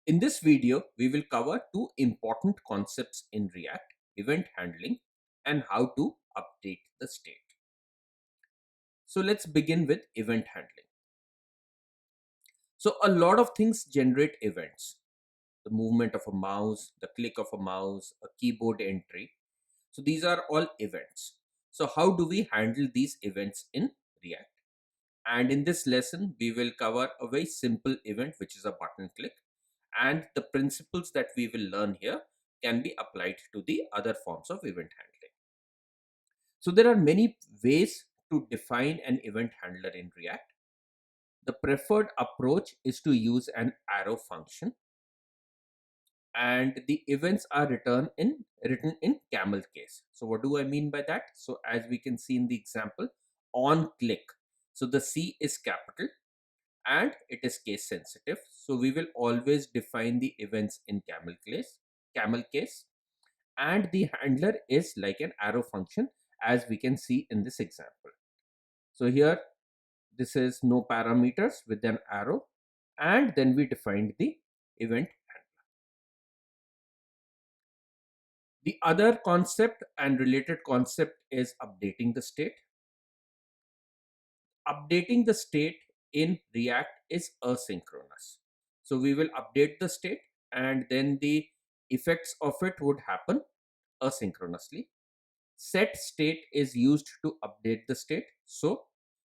In this video, we will cover two important concepts in React: event handling and how to update the state. So let's begin with event handling. So a lot of things generate events: the movement of a mouse, the click of a mouse, a keyboard entry. So these are all events. So how do we handle these events in React? And in this lesson, we will cover a very simple event, which is a button click. And the principles that we will learn here can be applied to the other forms of event handling. So there are many ways to define an event handler in React. The preferred approach is to use an arrow function, and the events are written in camel case. So what do I mean by that? So as we can see in the example, on click, so the C is capital and it is case sensitive. So we will always define the events in camel case, and the handler is like an arrow function, as we can see in this example. So here, this is no parameters with an arrow, and then we defined the event handler. The other concept and related concept is updating the state. Updating the state in React is asynchronous. So we will update the state and then the effects of it would happen asynchronously. Set state is used to update the state. So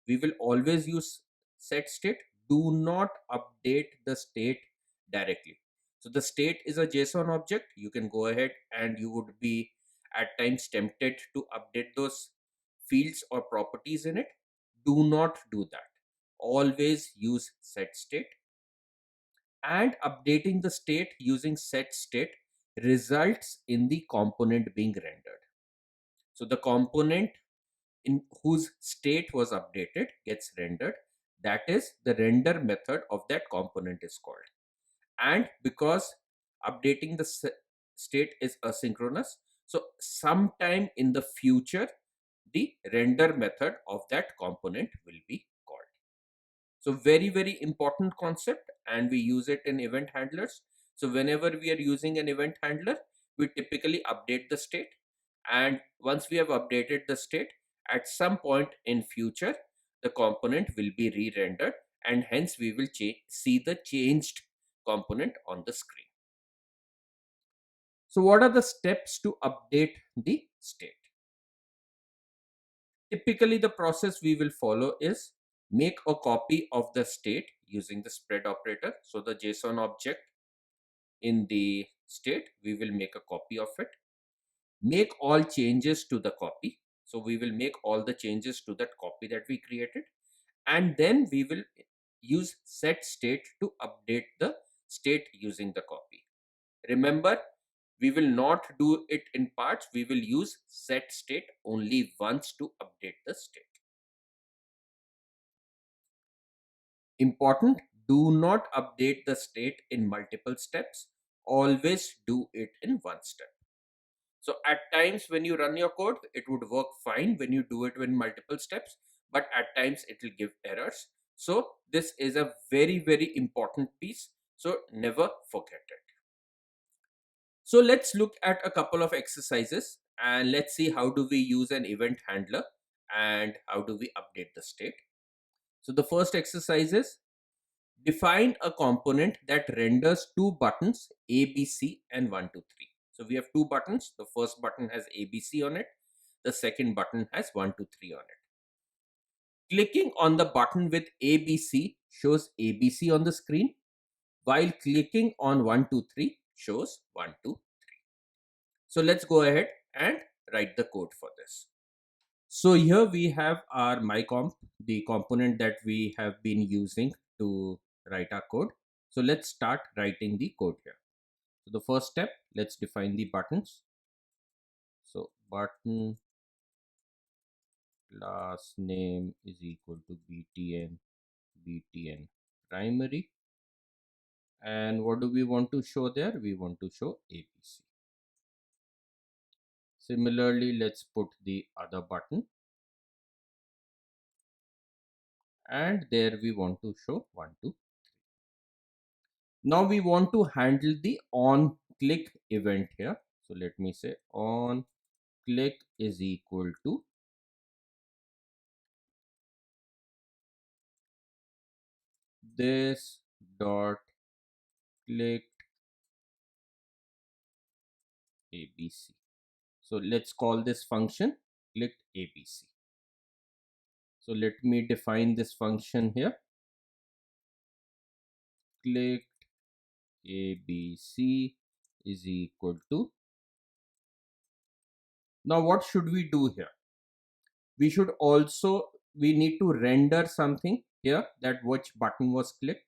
we will always use set state. Do not update the state directly. So the state is a JSON object. You can go ahead and you would be at times tempted to update those fields or properties in it. Do not do that. Always use set state. And updating the state using set state results in the component being rendered. So the component in whose state was updated gets rendered. That is, the render method of that component is called. And because updating the state is asynchronous, so sometime in the future, the render method of that component will be called. So very, very important concept, and we use it in event handlers. So whenever we are using an event handler, we typically update the state. And once we have updated the state, at some point in future, the component will be re-rendered, and hence we will see the changed component on the screen. So what are the steps to update the state? Typically, the process we will follow is make a copy of the state using the spread operator. So the JSON object in the state, we will make a copy of it. Make all changes to the copy. So we will make all the changes to that copy that we created. And then we will use set state to update the state using the copy. Remember, we will not do it in parts. We will use set state only once to update the state. Important, do not update the state in multiple steps. Always do it in one step. So at times when you run your code, it would work fine when you do it in multiple steps, but at times it will give errors. So this is a very, very important piece. So never forget it. So let's look at a couple of exercises and let's see how do we use an event handler and how do we update the state. So the first exercise is define a component that renders two buttons ABC and 1, 2, 3. So we have two buttons. The first button has ABC on it. The second button has 1, 2, 3 on it. Clicking on the button with ABC shows ABC on the screen, while clicking on 1, 2, 3 shows 1, 2, 3. So let's go ahead and write the code for this. So here we have our mycomp, the component that we have been using to write our code. So let's start writing the code here. So the first step, let's define the buttons. So button class name is equal to btn primary. And what do we want to show there? We want to show ABC. Similarly, let's put the other button. And there we want to show 1, 2, 3. Now we want to handle the on click event here. So let me say on click is equal to this dot click ABC. So let's call this function clicked ABC. So let me define this function here. Clicked ABC is equal to. Now what should we do here? We need to render something here, that which button was clicked.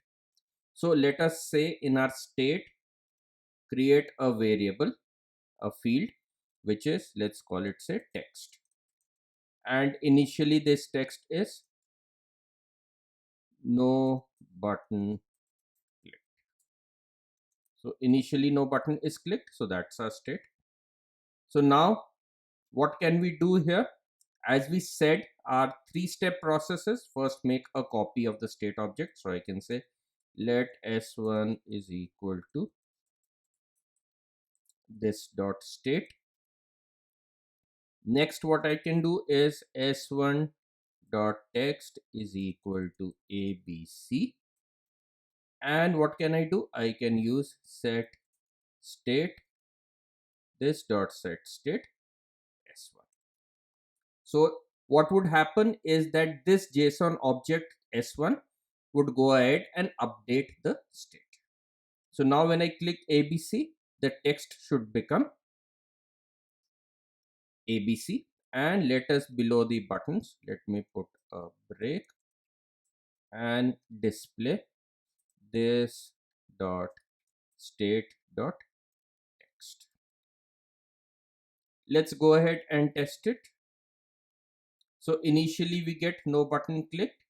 So let us say in our state, create a variable, a field, which is, let's call it say text. And initially this text is no button clicked. So initially no button is clicked. So that's our state. So now what can we do here? As we said, our three-step processes. First, make a copy of the state object. So I can say let s1 is equal to this dot state. Next, what I can do is s1 dot text is equal to abc. And what can I do? I can use set state, this dot set state s1. So what would happen is that this JSON object s1 would go ahead and update the state. So now when I click ABC, the text should become ABC. And let us below the buttons, let me put a break and display this dot state dot text. Let's go ahead and test it. So initially we get no button clicked.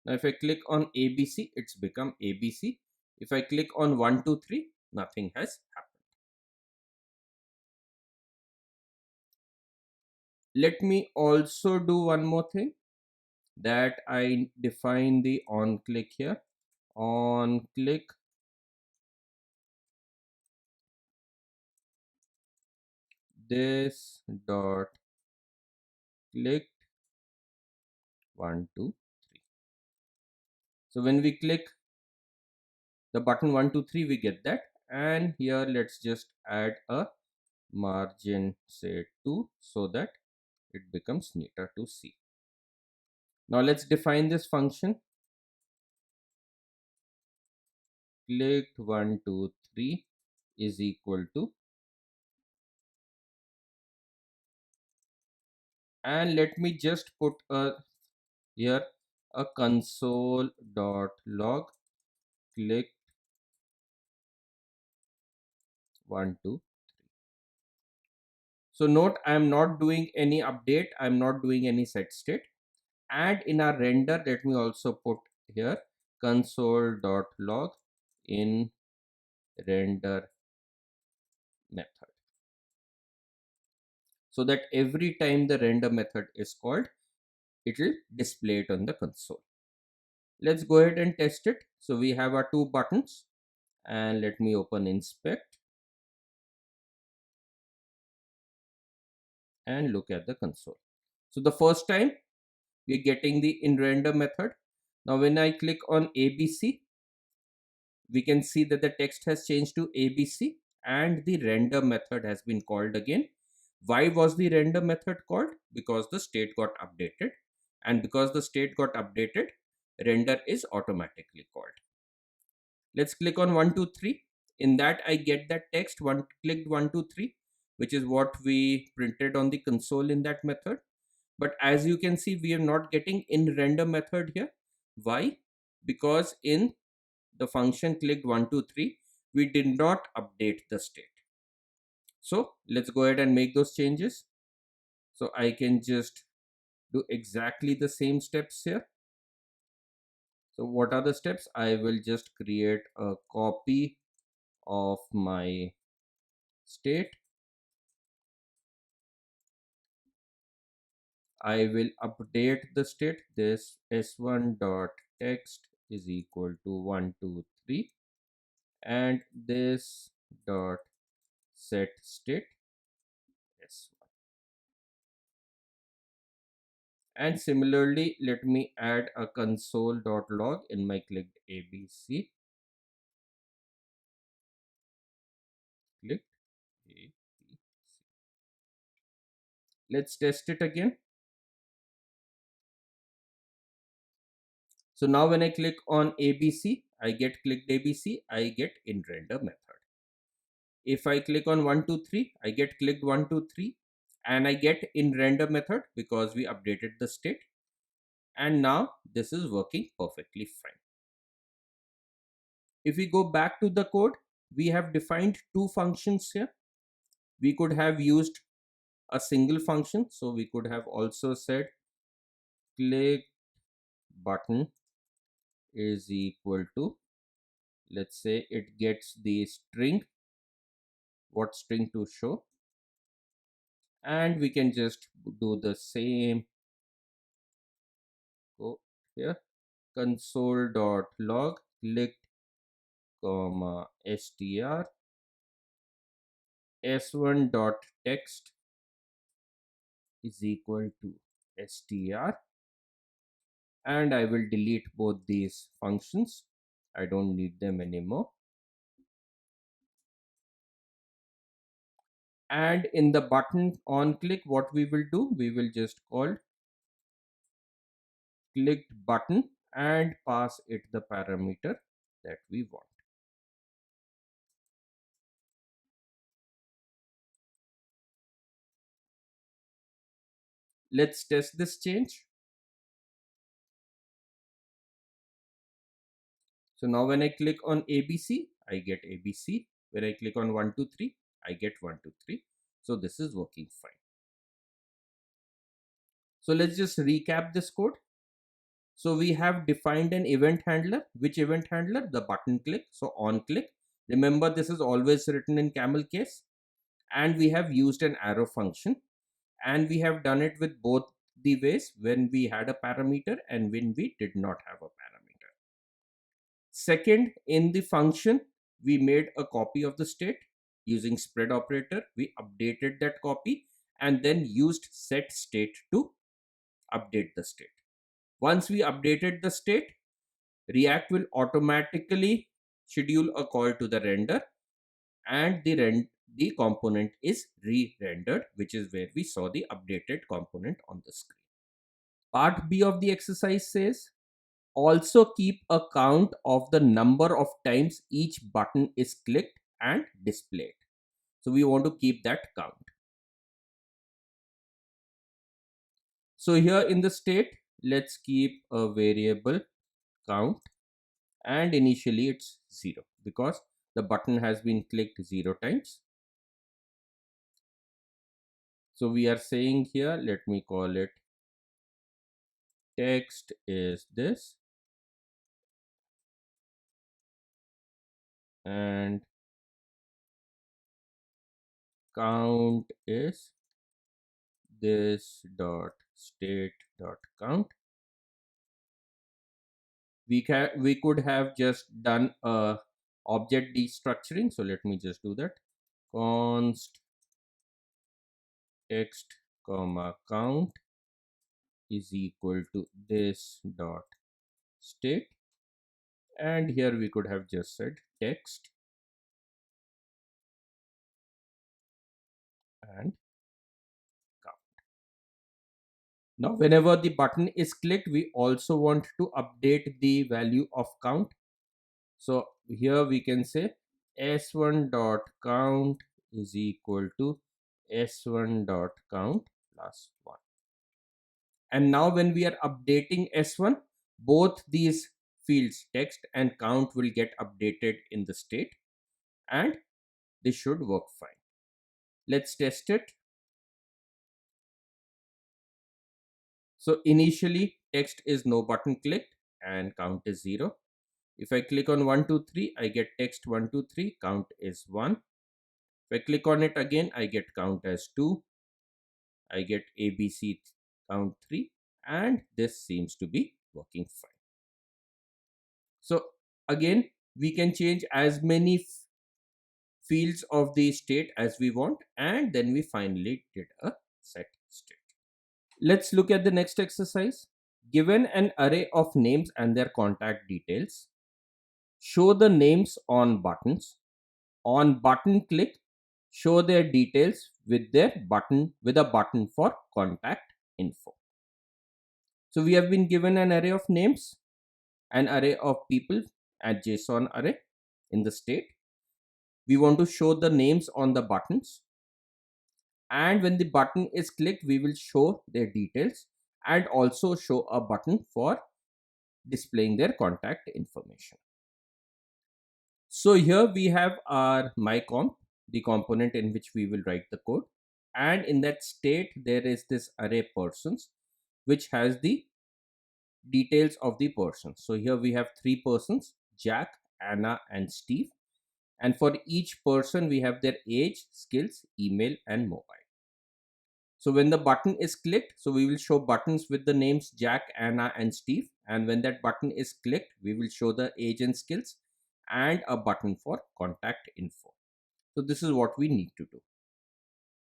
Now if I click on ABC, it's become ABC. If I click on 1, 2, 3, nothing has happened. Let me also do one more thing, that I define the on click here. On click this dot clicked 1, 2, 3. So when we click the button 1, 2, 3, we get that. And here let's just add a margin, say 2, so that it becomes neater to see. Now let's define this function. Clicked 1, 2, 3 is equal to, and let me just put a here a console dot log click 1, 2. So note, I am not doing any update, I am not doing any set state. And in our render, let me also put here console dot log in render method, so that every time the render method is called, it will display it on the console. Let's go ahead and test it. So we have our two buttons, and let me open inspect and look at the console. So the first time we're getting the in render method. Now when I click on ABC, we can see that the text has changed to ABC and the render method has been called again. Why was the render method called? Because the state got updated, and because the state got updated, render is automatically called. Let's click on 1, 2, 3. In that I get that text one clicked 1, 2, 3, which is what we printed on the console in that method. But as you can see, we are not getting in render method here. Why? Because in the function clicked 1, 2, 3, we did not update the state. So let's go ahead and make those changes. So I can just do exactly the same steps here. So what are the steps? I will just create a copy of my state. I will update the state. This s1 dot text is equal to 1, 2, 3, and this dot set state s1. And similarly, let me add a console.log in my clicked ABC. Clicked ABC. Let's test it again. So now when I click on ABC, I get clicked ABC, I get in render method. If I click on 1, 2, 3, I get clicked 1, 2, 3, and I get in render method because we updated the state. And now this is working perfectly fine. If we go back to the code, we have defined two functions here. We could have used a single function. So we could have also said click button is equal to, let's say it gets the string, what string to show, and we can just do the same. Go here, console.log clicked comma str s1.text is equal to str, and I will delete both these functions. I don't need them anymore. And in the button on click, what we will do, we will just call clicked button and pass it the parameter that we want. Let's test this change. So now when I click on ABC, I get ABC. When I click on 1, 2, 3, I get 1, 2, 3. So this is working fine. So let's just recap this code. So we have defined an event handler. Which event handler? The button click. So on click. Remember, this is always written in camel case. And we have used an arrow function. And we have done it with both the ways, when we had a parameter and when we did not have a parameter. Second, in the function, we made a copy of the state using spread operator. We updated that copy and then used set state to update the state. Once we updated the state, React will automatically schedule a call to the render, and the component is re-rendered, which is where we saw the updated component on the screen. Part B of the exercise says, also keep a count of the number of times each button is clicked and displayed. So we want to keep that count. So here in the state, let's keep a variable count, and initially it's 0 because the button has been clicked 0 times. So we are saying here, let me call it text is this, and count is this dot state dot count. We could have just done a object destructuring. So let me just do that. Const text comma count is equal to this dot state, and here we could have just said text and count. Now whenever the button is clicked, we also want to update the value of count. So here we can say s1 dot count is equal to s1 dot count plus 1. And now when we are updating s1, both these fields text and count will get updated in the state, and this should work fine. Let's test it. So initially text is no button clicked and count is 0. If I click on 1, 2, 3, I get text 1, 2, 3, count is 1. If I click on it again, I get count as 2. I get ABC count 3, and this seems to be working fine. So again, We can change as many fields of the state as we want, and then we finally get a set state. Let's look at the next exercise. Given an array of names and their contact details, show the names on buttons. On button click, show their details with a button for contact info. So we have been given an array of names, an array of people at JSON array in the state. We want to show the names on the buttons, and when the button is clicked, we will show their details and also show a button for displaying their contact information. So here we have our mycomp, the component in which we will write the code, and in that state there is this array persons which has the details of the persons. So here we have three persons, Jack, Anna and Steve, and for each person we have their age, skills, email and mobile. So when the button is clicked, so we will show buttons with the names Jack, Anna and Steve, and when that button is clicked, we will show the age and skills and a button for contact info. So this is what we need to do.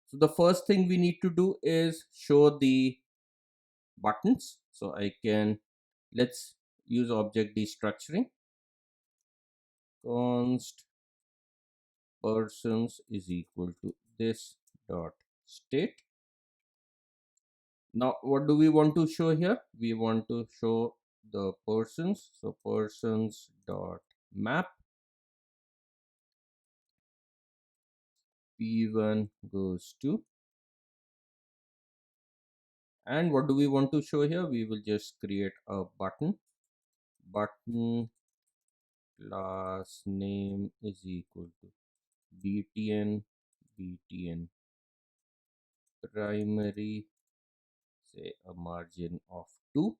So the first thing we need to do is show the buttons. So let's use object destructuring. Const persons is equal to this dot state. Now what do we want to show here? We want to show the persons. So persons dot map p1 goes to, and what do we want to show here? We will just create a button class name is equal to btn primary, say a margin of 2,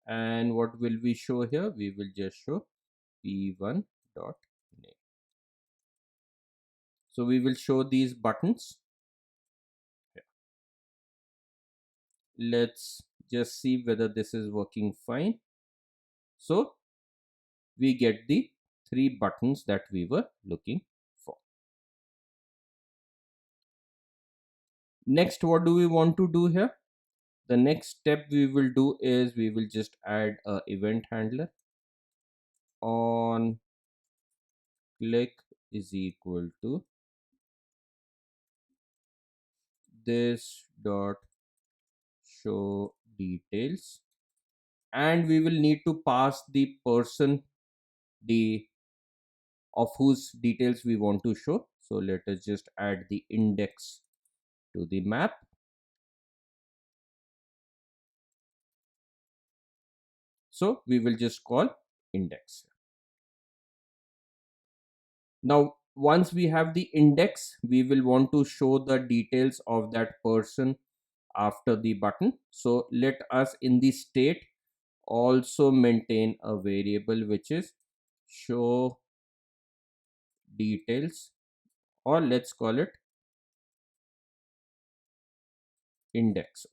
and what will we show here? We will just show p1 dot name. So we will show these buttons. Let's just see whether this is working fine. So we get the 3 buttons that we were looking for. Next, what do we want to do here? The next step we will do is we will just add a event handler. On click is equal to this dot show details, and we will need to pass the person of whose details we want to show. So let us just add the index to the map. So we will just call index. Now once we have the index, we will want to show the details of that person after the button. So let us in the state also maintain a variable which is show details, or let's call it index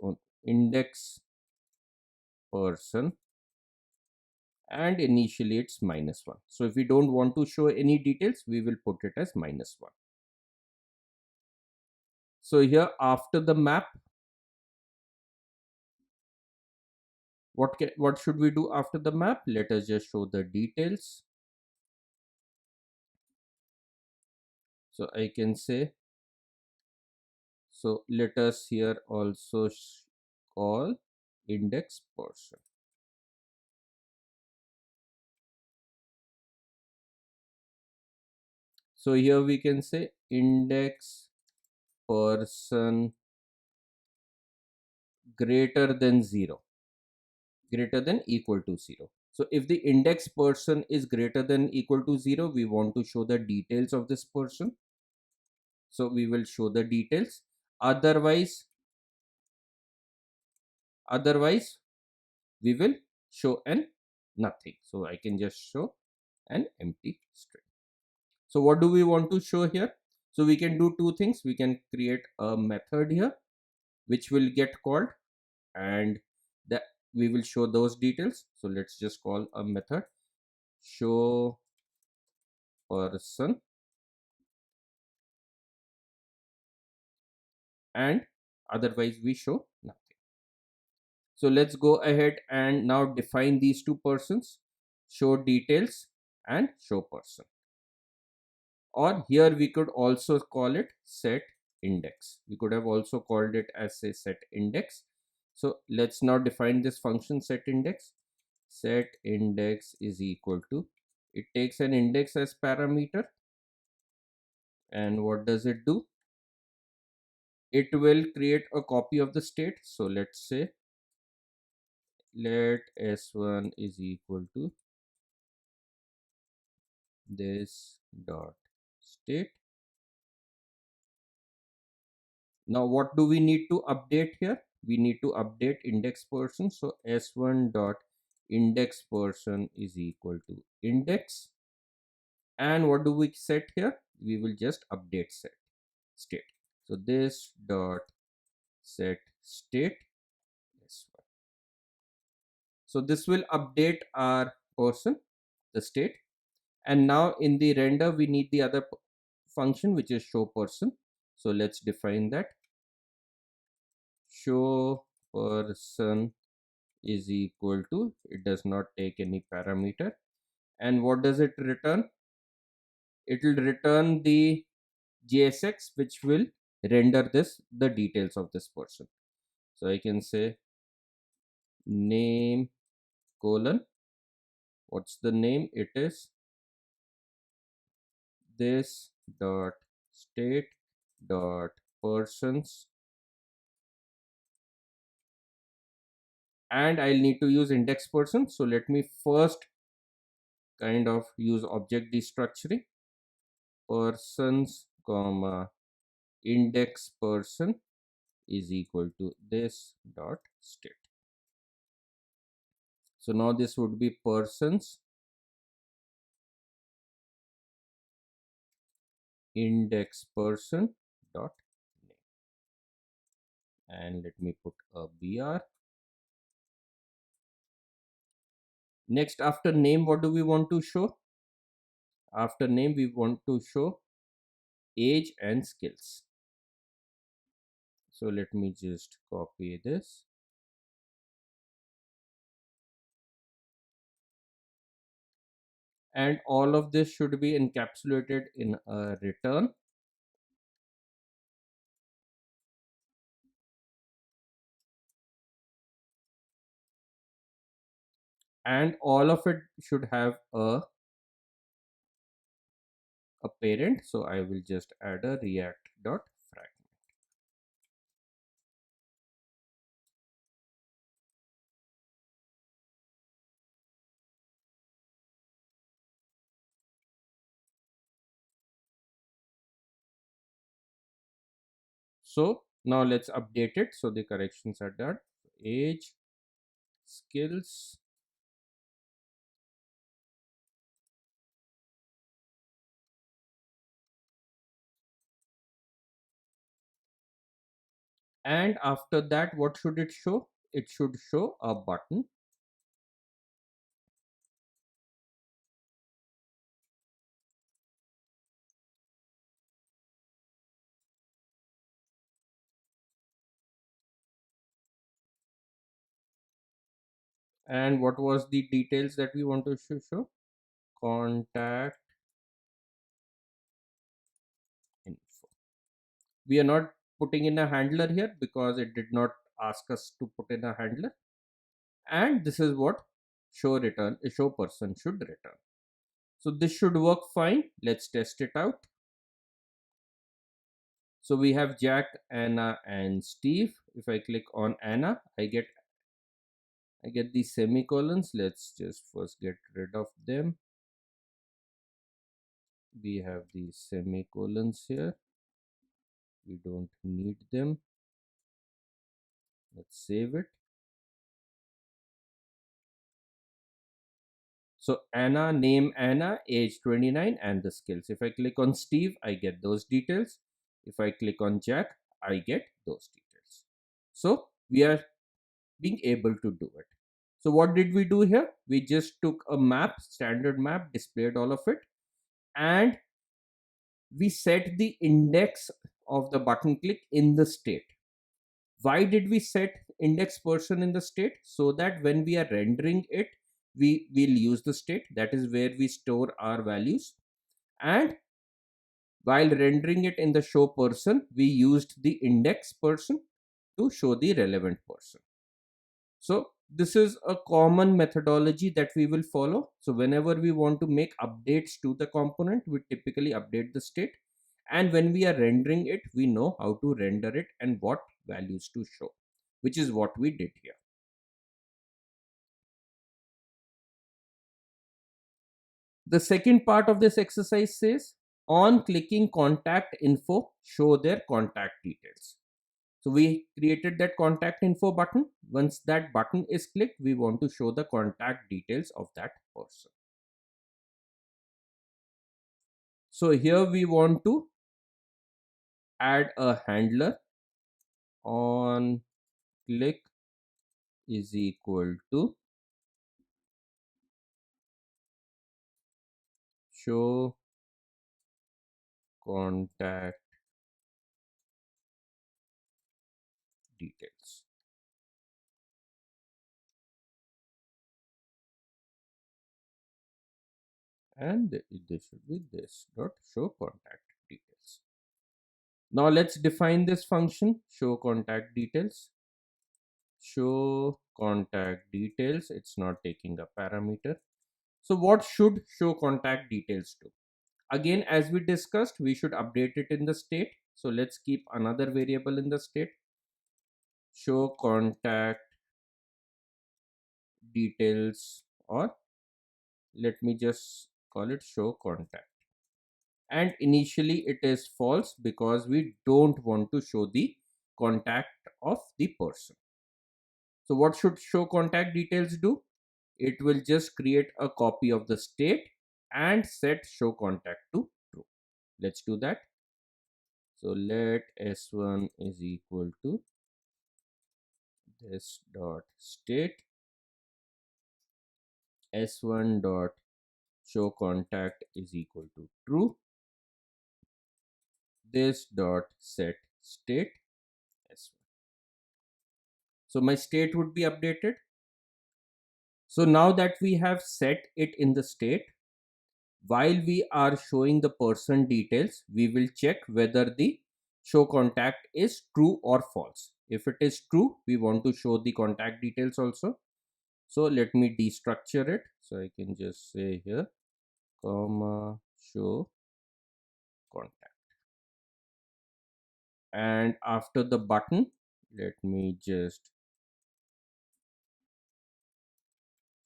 person, and initially it's -1. So if we don't want to show any details, we will put it as -1. So here after the map, what should we do after the map? Let us just show the details. So I can say, so let us here also call index person. So here we can say index person greater than equal to 0. So if the index person is greater than equal to 0, we want to show the details of this person. So we will show the details. Otherwise we will show an nothing. So I can just show an empty string. So what do we want to show here? So we can do two things. We can create a method here which will get called, and we will show those details. So let's just call a method show person, and otherwise we show nothing. So let's go ahead and now define these two persons, show details and show person. Or here we could also call it set index. We could have also called it as a set index. So let's now define this function set index. Set index is equal to, it takes an index as parameter, and what does it do? It will create a copy of the state. So let's say let s1 is equal to this dot state. Now what do we need to update here? We need to update index person. So s1 dot index person is equal to index, and what do we set here? We will just update set state. So this dot set state s1. So this will update our person, the state. And now in the render we need the other function, which is show person. So let's define that. Show person is equal to, it does not take any parameter, and what does it return? It will return the JSX which will render the details of this person. So I can say name colon, what's the name? It is this dot state dot persons, and I'll need to use index person. So let me first kind of use object destructuring. Persons comma index person is equal to this dot state. So now this would be persons index person dot name, and let me put a br. Next, after name, what do we want to show? After name we want to show age and skills. So let me just copy this, and all of this should be encapsulated in a return. And all of it should have a parent. So I will just add a react dot fragment. So now let's update it. So the corrections are done. Age, skills, and after that what should it show? It should show a button. And what was the details that we want to show? Contact info. We are not putting in a handler here because it did not ask us to put in a handler. And this is what show person should return. So this should work fine. Let's test it out. So we have Jack, Anna and Steve. If I click on Anna, I get these semicolons. Let's just first get rid of them. We have these semicolons here. We don't need them. Let's save it. So Anna, name Anna, age 29, and the skills. If I click on Steve, I get those details. If I click on Jack, I get those details. So we are being able to do it. So what did we do here? We just took a map, standard map, displayed all of it, and we set the index of the button click in the state. Why did we set index person in the state? So that when we are rendering it, we will use the state. That is where we store our values. And while rendering it in the show person, we used the index person to show the relevant person. So this is a common methodology that we will follow. So whenever we want to make updates to the component, we typically update the state. And when we are rendering it, we know how to render it and what values to show, which is what we did here. The second part of this exercise says, on clicking contact info, show their contact details. So we created that contact info button. Once that button is clicked, we want to show the contact details of that person. So here we want to add a handler. On click is equal to show contact details. And this should be this dot show contact details. Now let's define this function, show contact details. Show contact details, it's not taking a parameter. So what should show contact details do? Again, as we discussed, we should update it in the state. So let's keep another variable in the state, show contact details, or let me just call it show contact. And initially it is false because we don't want to show the contact of the person. So what should show contact details do? It will just create a copy of the state and set show contact to true. Let's do that. So let s1 is equal to this dot state, s1 dot show contact is equal to true, this dot set state s1. So my state would be updated. So now that we have set it in the state, while we are showing the person details, we will check whether the show contact is true or false. If it is true, we want to show the contact details also. So let me destructure it. So I can just say here, comma, show contact. And after the button, let me just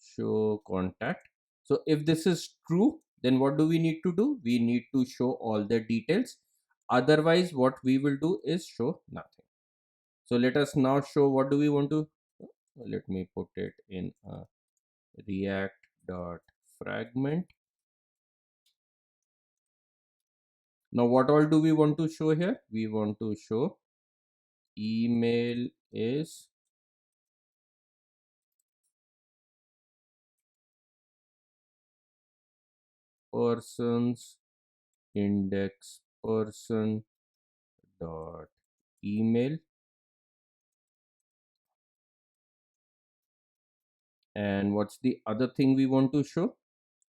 show contact. So if this is true, then what do we need to do? We need to show all the details. Otherwise, what we will do is show nothing. So let us now show what do we want to. Let me put it in a react.fragment. Now what all do we want to show here? We want to show email is persons index person dot email, and what's the other thing we want to show?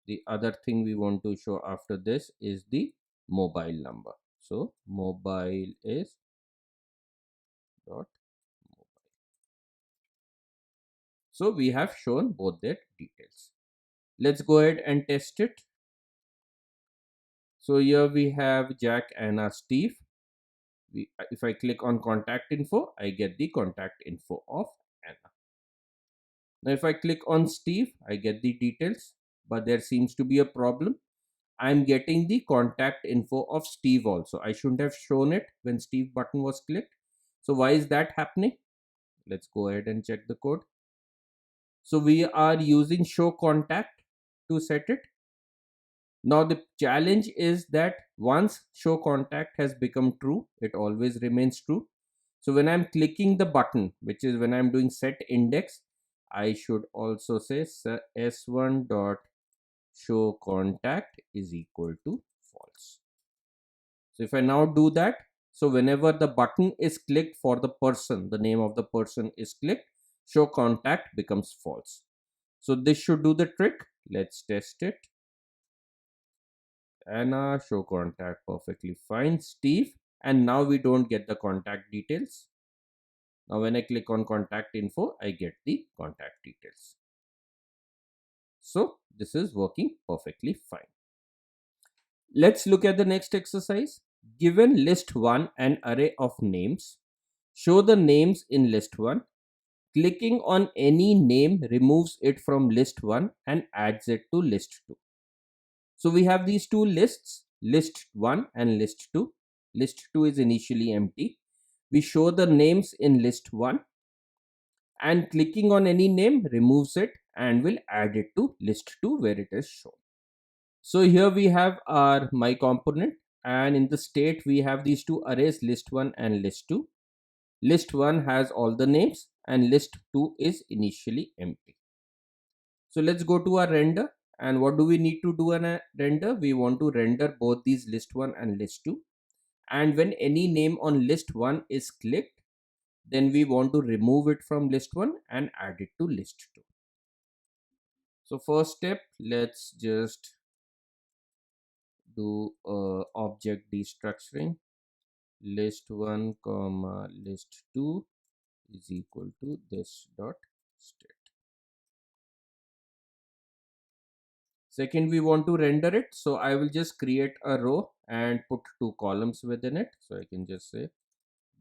The other thing we want to show after this is the mobile number. So mobile is dot mobile. So we have shown both their details. Let's go ahead and test it. So here we have Jack, Anna, Steve. If I click on contact info, I get the contact info of Anna. Now if I click on Steve, I get the details, but there seems to be a problem. I'm getting the contact info of Steve also. I shouldn't have shown it when Steve button was clicked. So why is that happening? Let's go ahead and check the code. So we are using show contact to set it. Now the challenge is that once show contact has become true, it always remains true. So when I'm clicking the button, which is when I'm doing set index, I should also say s1 dot show contact is equal to false. So if I now do that, so whenever the button is clicked for the person, the name of the person is clicked, show contact becomes false. So this should do the trick. Let's test it. Anna, show contact perfectly fine. Steve, and now we don't get the contact details. Now when I click on contact info, I get the contact details. So this is working perfectly fine. Let's look at the next exercise. Given list 1 an array of names, show the names in list 1. Clicking on any name removes it from list 1 and adds it to list 2. So we have these two lists, list 1 and list 2. List 2 is initially empty. We show the names in list 1 and clicking on any name removes it and will add it to list 2 where it is shown. So here we have our my component, and in the state we have these two arrays, list 1 and list 2. List 1 has all the names and list 2 is initially empty. So let's go to our render, and what do we need to do in a render? We want to render both these list 1 and list 2, and when any name on list 1 is clicked, then we want to remove it from list 1 and add it to list 2. So first step, let's just do object destructuring. List 1 comma list 2 is equal to this dot state. Second, we want to render it, so I will just create a row and put two columns within it. So I can just say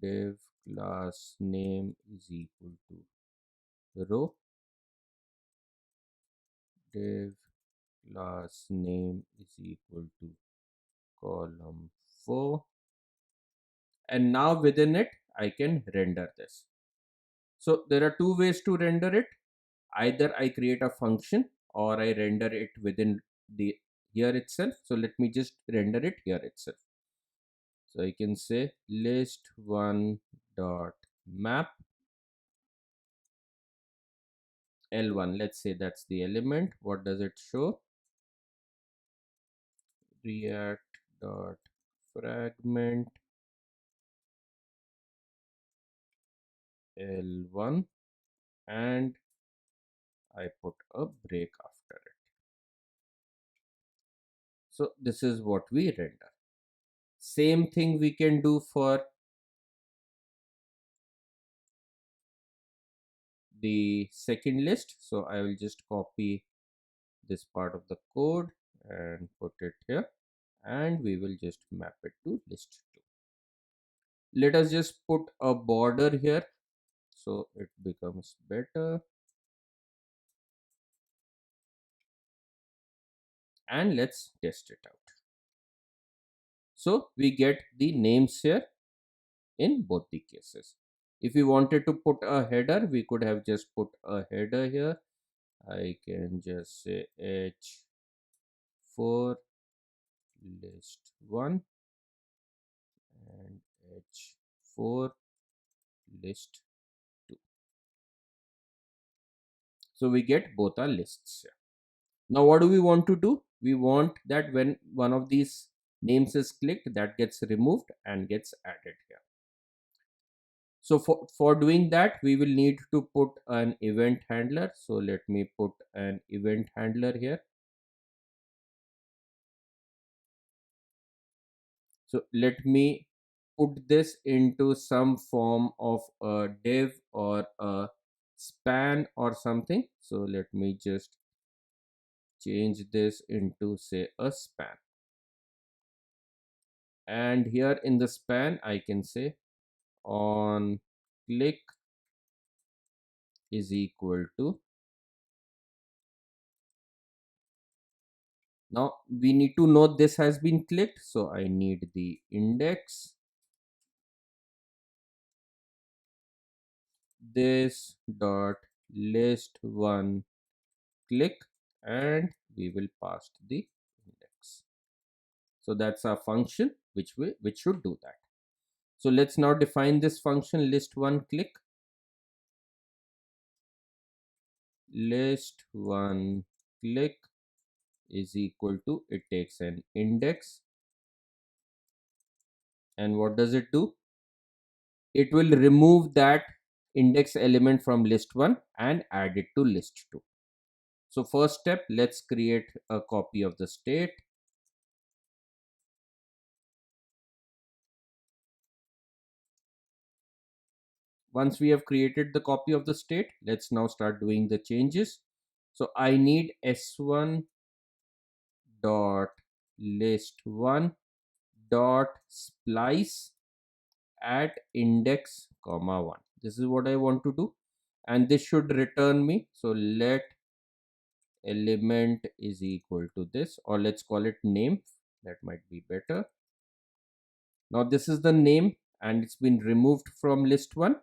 div class name is equal to row, div class name is equal to column 4, and now within it I can render this. So there are two ways to render it. Either I create a function or I render it within the here itself. So let me just render it here itself. So I can say list1 dot map L1. Let's say that's the element. What does it show? React dot fragment L1, and I put a break after it. So this is what we render. Same thing we can do for the second list. So I will just copy this part of the code and put it here, and we will just map it to list 2. Let us just put a border here so it becomes better, and let's test it out. So we get the names here in both the cases. If we wanted to put a header, we could have just put a header here. I can just say h4 list 1 and h4 list 2. So we get both our lists here. Now what do we want to do? We want that when one of these names is clicked, that gets removed and gets added here. So for doing that, we will need to put an event handler. So let me put an event handler here. So let me put this into some form of a div or a span or something. So let me just change this into say a span. And here in the span, I can say on click is equal to, now we need to know this has been clicked, so I need the index this dot list 1 click, and we will pass the index. So that's our function which should do that. So let's now define this function list 1 click. list one click is equal to, it takes an index, and what does it do? It will remove that index element from list 1 and add it to list 2. So first step, let's create a copy of the state. Once we have created the copy of the state, let's now start doing the changes. So I need s1 dot list 1 dot splice at index comma 1. This is what I want to do, and this should return me. So let element is equal to this, or let's call it name, that might be better. Now this is the name and it's been removed from list 1.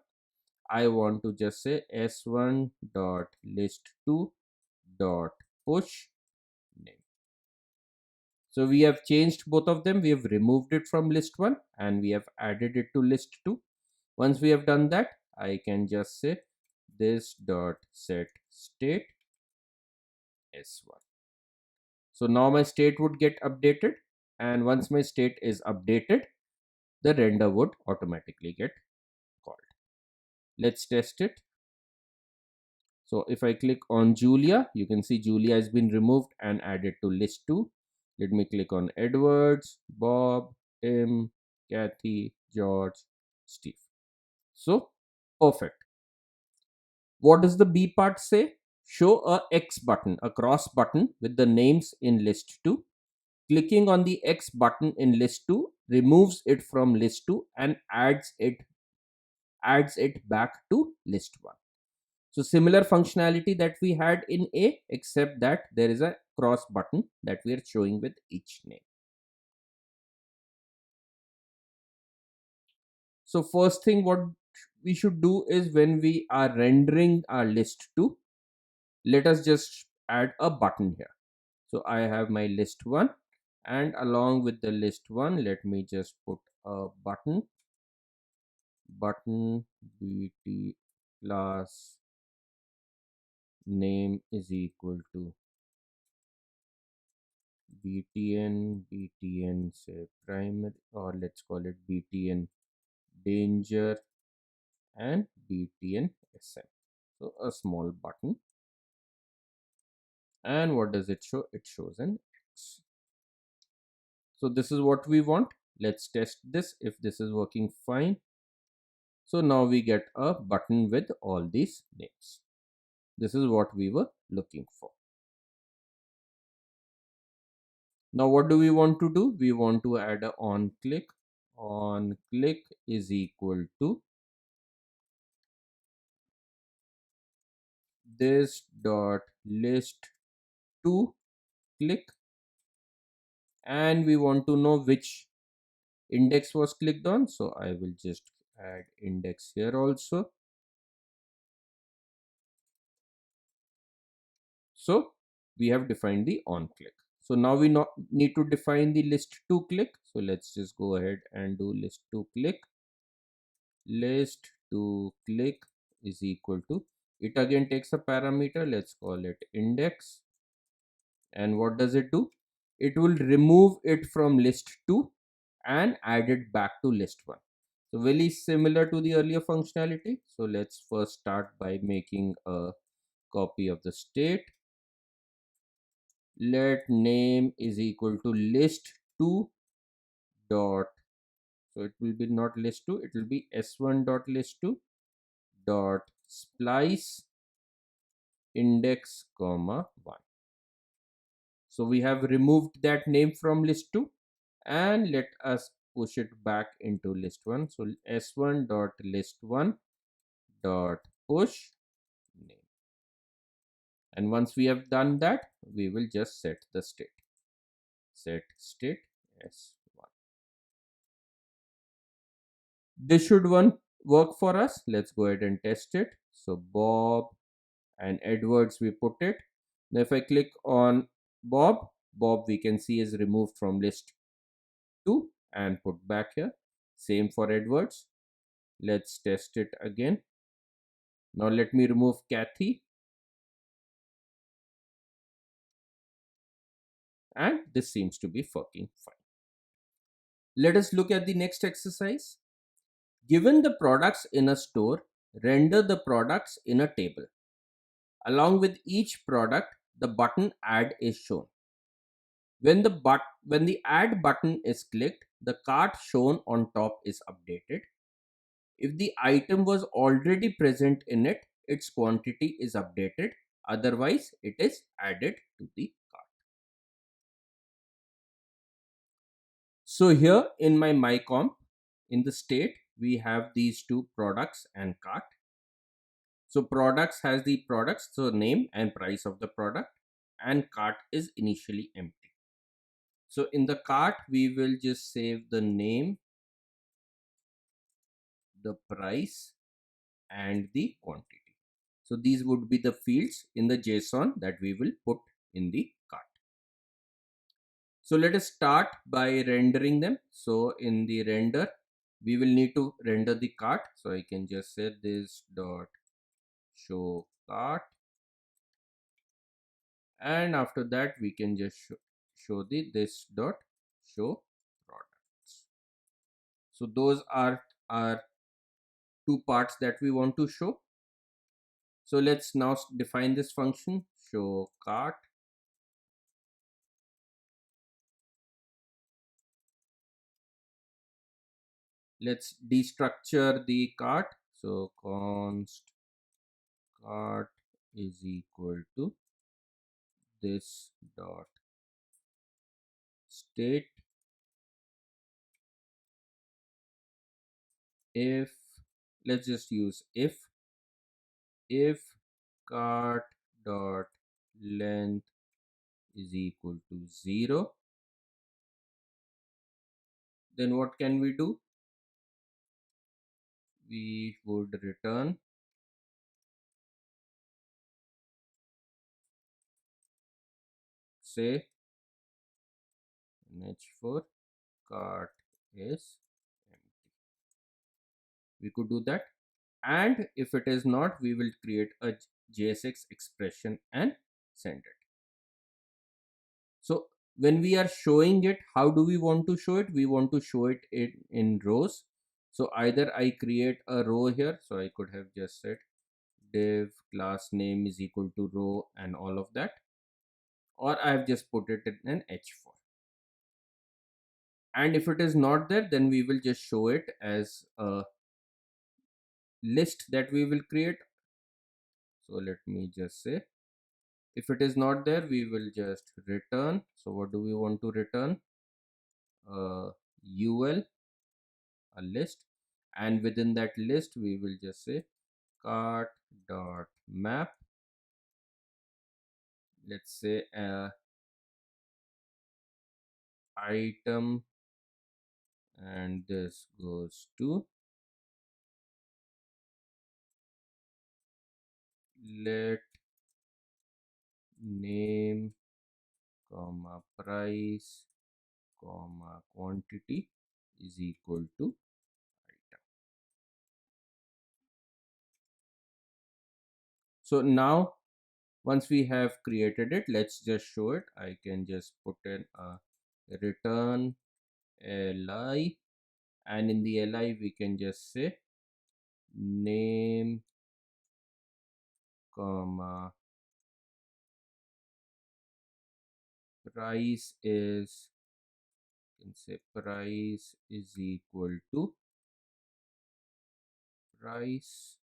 I want to just say s1 dot list 2 dot push name. So we have changed both of them. We have removed it from list 1 and we have added it to list 2. Once we have done that, I can just say this dot set state s1. So now my state would get updated, and once my state is updated, the render would automatically get called. Let's test it. So if I click on Julia, you can see Julia has been removed and added to list 2. Let me click on Edwards, Bob, Tim, Kathy, George, Steve. So perfect. What does the B part say? Show a X button, a cross button with the names in list 2. Clicking on the X button in list 2 removes it from list 2 and adds it back to list 1. So similar functionality that we had in A, except that there is a cross button that we are showing with each name. So first thing what we should do is, when we are rendering our list 2, let us just add a button here. So I have my list 1, and along with the list 1, let me just put a button bt class name is equal to btn say primary, or let's call it btn danger and btn sm. So a small button, and what does it show? It shows an X. So this is what we want. Let's test this if this is working fine. So now we get a button with all these names. This is what we were looking for. Now what do we want to do? We want to add a on click. On click is equal to this dot list 2 click, and we want to know which index was clicked on. So I will just add index here also. So we have defined the on click. So now we need to define the list 2 click. So let's just go ahead and do list 2 click. List 2 click is equal to, it again takes a parameter, let's call it index. And what does it do? It will remove it from list 2 and add it back to list 1. So very similar to the earlier functionality. So let's first start by making a copy of the state. Let name is equal to list 2 dot, so it will be not list 2, it will be s1 dot list 2 dot splice index comma 1. So we have removed that name from list 2, and let us push it back into list 1. So s1 dot list 1 dot push name. And once we have done that, we will just set the state. Set state s1. This should work for us. Let's go ahead and test it. So Bob and Edwards, we put it. Now if I click on Bob we can see is removed from list 2 and put back here. Same for Edwards. Let's test it again. Now let me remove Kathy. and this seems to be working fine. Let us look at the next exercise. Given the products in a store, render the products in a table. Along with each product, the button add is shown. When the add button is clicked, the cart shown on top is updated. If the item was already present in it, its quantity is updated. Otherwise, it is added to the cart. So here in my MyComp, in the state, we have these two, products and cart. So products has the products, so name and price of the product, and cart is initially empty. So in the cart, we will just save the name, the price, and the quantity. So these would be the fields in the JSON that we will put in the cart. So let us start by rendering them. So in the render, we will need to render the cart. So I can just say this dot show cart, and after that we can just show the this dot show products. So those are our two parts that we want to show. So let's now define this function, show cart. Let's destructure the cart. So const cart is equal to this dot state if, let's just use if cart dot length is equal to 0, then what can we do? We would return say h4 cart is empty. We could do that, and if it is not, we will create a JSX expression and send it. So when we are showing it, how do we want to show it? We want to show it in rows. So either I create a row here, so I could have just said div class name is equal to row and all of that, or I have just put it in an h4. And if it is not there, then we will just show it as a list that we will create. So let me just say, if it is not there, we will just return. So what do we want to return? UL, a list, and within that list we will just say cart dot map. Let's say item, and this goes to let name comma price comma quantity is equal to item. So now once we have created it, let's just show it. I can just put in a return li, and in the li we can just say name comma price is, you can say price is equal to price,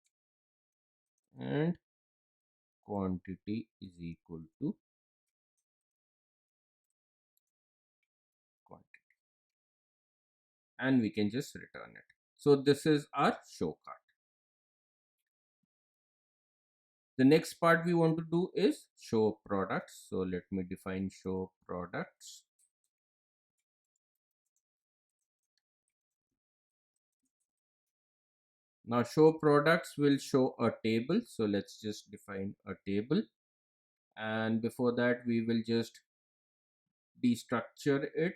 and quantity is equal to quantity, and we can just return it. So this is our show cart. The next part we want to do is show products. So let me define show products. Now show products will show a table. So let's just define a table, and before that we will just destructure it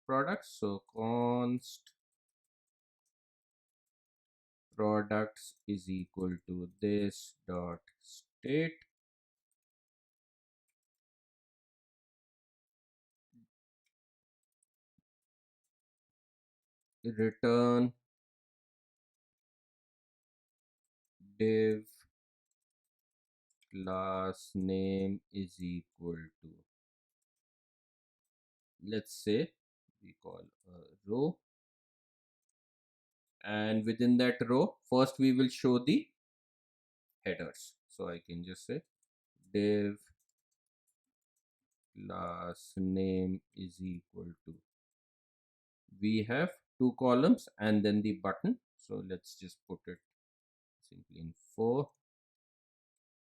products. So const products is equal to this dot state return div class name is equal to, let's say we call a row, and within that row first we will show the headers. So I can just say div class name is equal to, we have two columns and then the button, so let's just put it simply in 4.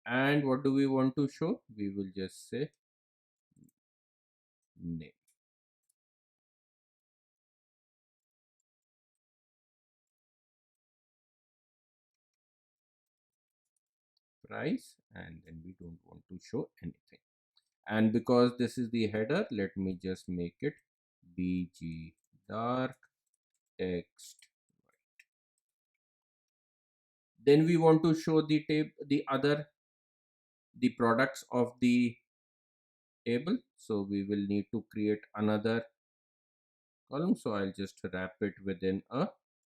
And what do we want to show? We will just say name. Price, and then we don't want to show anything. And because this is the header, let me just make it bg dark text white. Then we want to show the the products of the table, so we will need to create another column. So I'll just wrap it within a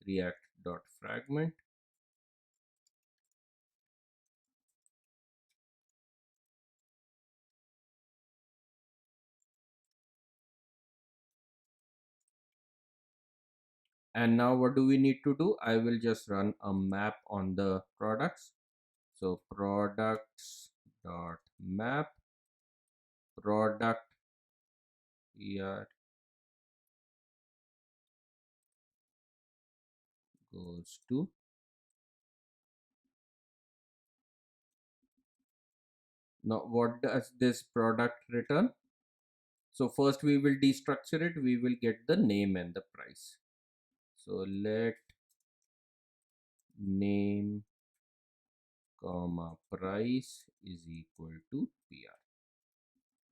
react dot fragment, and now what do we need to do? I will just run a map on the products. So products dot map product here goes to, now what does this product return? So first we will destructure it, we will get the name and the price. So let name comma price is equal to pr.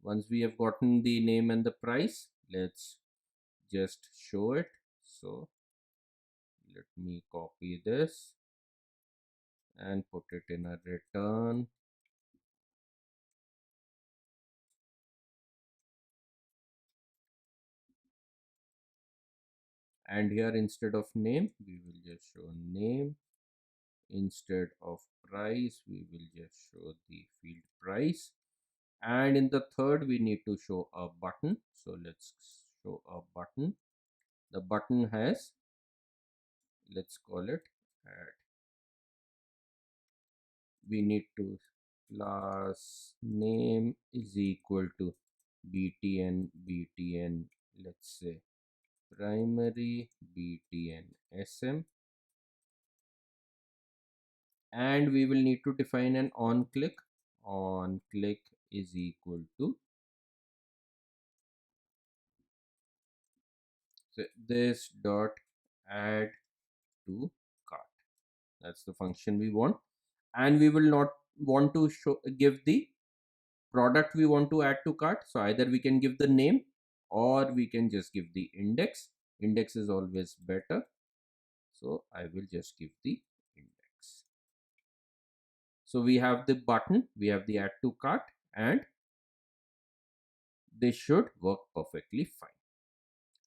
Once we have gotten the name and the price, let's just show it. So let me copy this and put it in a return. And here instead of name, we will just show name. Instead of price, we will just show the field price. And in the third, we need to show a button. So let's show a button. The button has, let's call it add. We need to class name is equal to btn, let's say primary btn sm, and we will need to define an on click. On click is equal to, so this dot add to cart. That's the function we want, and we will not want to give the product we want to add to cart. So either we can give the name or we can just give the index. Index is always better, so I will just give the index. So we have the button, we have the add to cart, and this should work perfectly fine.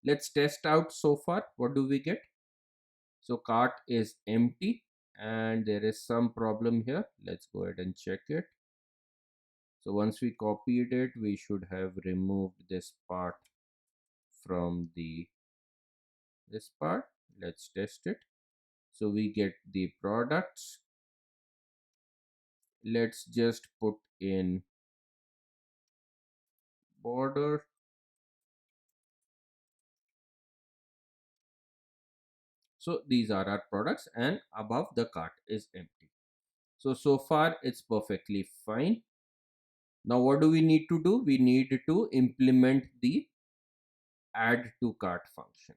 Let's test out so far. What do we get? So cart is empty and there is some problem here. Let's go ahead and check it. So once we copied it, we should have removed this part from this part. Let's test it. So we get the products. Let's just put in border. So these are our products, and above the cart is empty. So far it's perfectly fine. Now what do we need to do? We need to implement the add to cart function.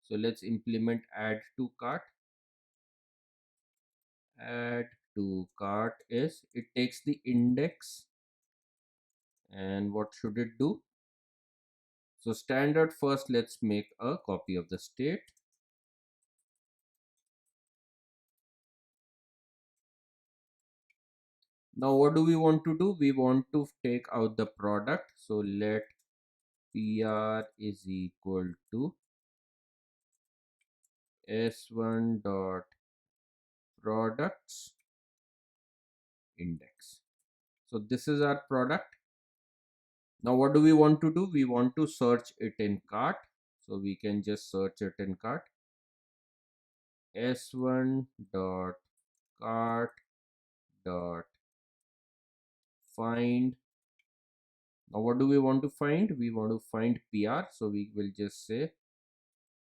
So let's implement add to cart. Add to cart is, it takes the index, and what should it do? So standard, first let's make a copy of the state. Now what do we want to do? We want to take out the product. So let pr is equal to s1 dot products index. So this is our product. Now what do we want to do? We want to search it in cart. So we can just search it in cart. s1 dot cart dot find. Now what do we want to find? We want to find PR. So we will just say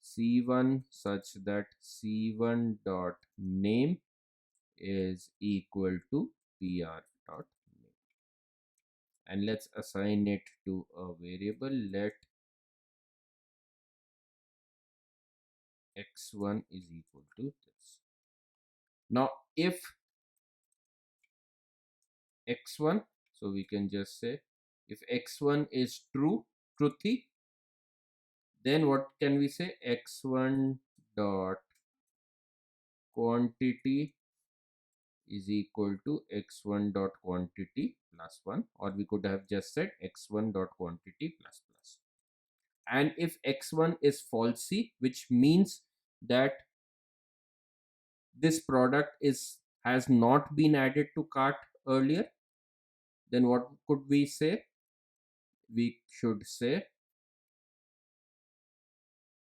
c1 such that c1 dot name is equal to PR dot name. And let's assign it to a variable. Let x1 is equal to this. Now if x1, so we can just say if x1 is truthy, then what can we say? x1 dot quantity is equal to x1 dot quantity plus 1, or we could have just said x1 dot quantity plus plus. And if x1 is falsy, which means that this product has not been added to cart earlier, then what could we say? We should say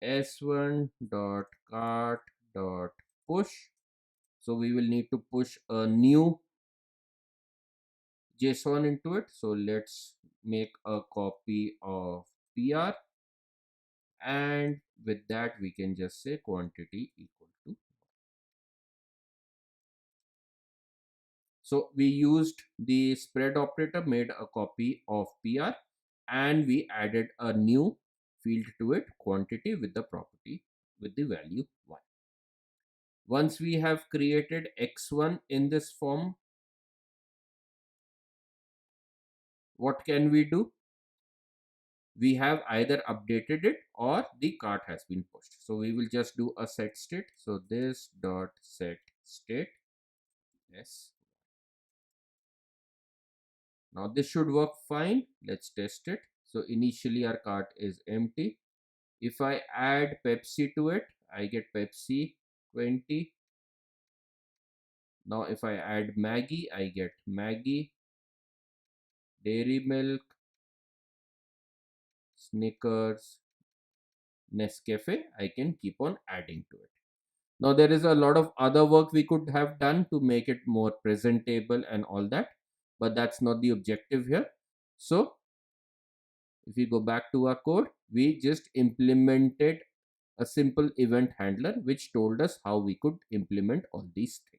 s1 dot cart dot push. So we will need to push a new JSON into it. So let's make a copy of PR, and with that we can just say quantity equal to. So we used the spread operator, made a copy of PR, and we added a new field to it, quantity, with the property with the value 1. Once we have created x1 in this form, what can we do? We have either updated it or the cart has been pushed. So we will just do a set state. So this dot set state. Yes. Now this should work fine. Let's test it. So initially our cart is empty. If I add Pepsi to it, I get Pepsi 20. Now if I add Maggi, I get Maggi, Dairy Milk, Snickers, Nescafe. I can keep on adding to it. Now there is a lot of other work we could have done to make it more presentable and all that, but that's not the objective here. So if we go back to our code, we just implemented a simple event handler which told us how we could implement all these things.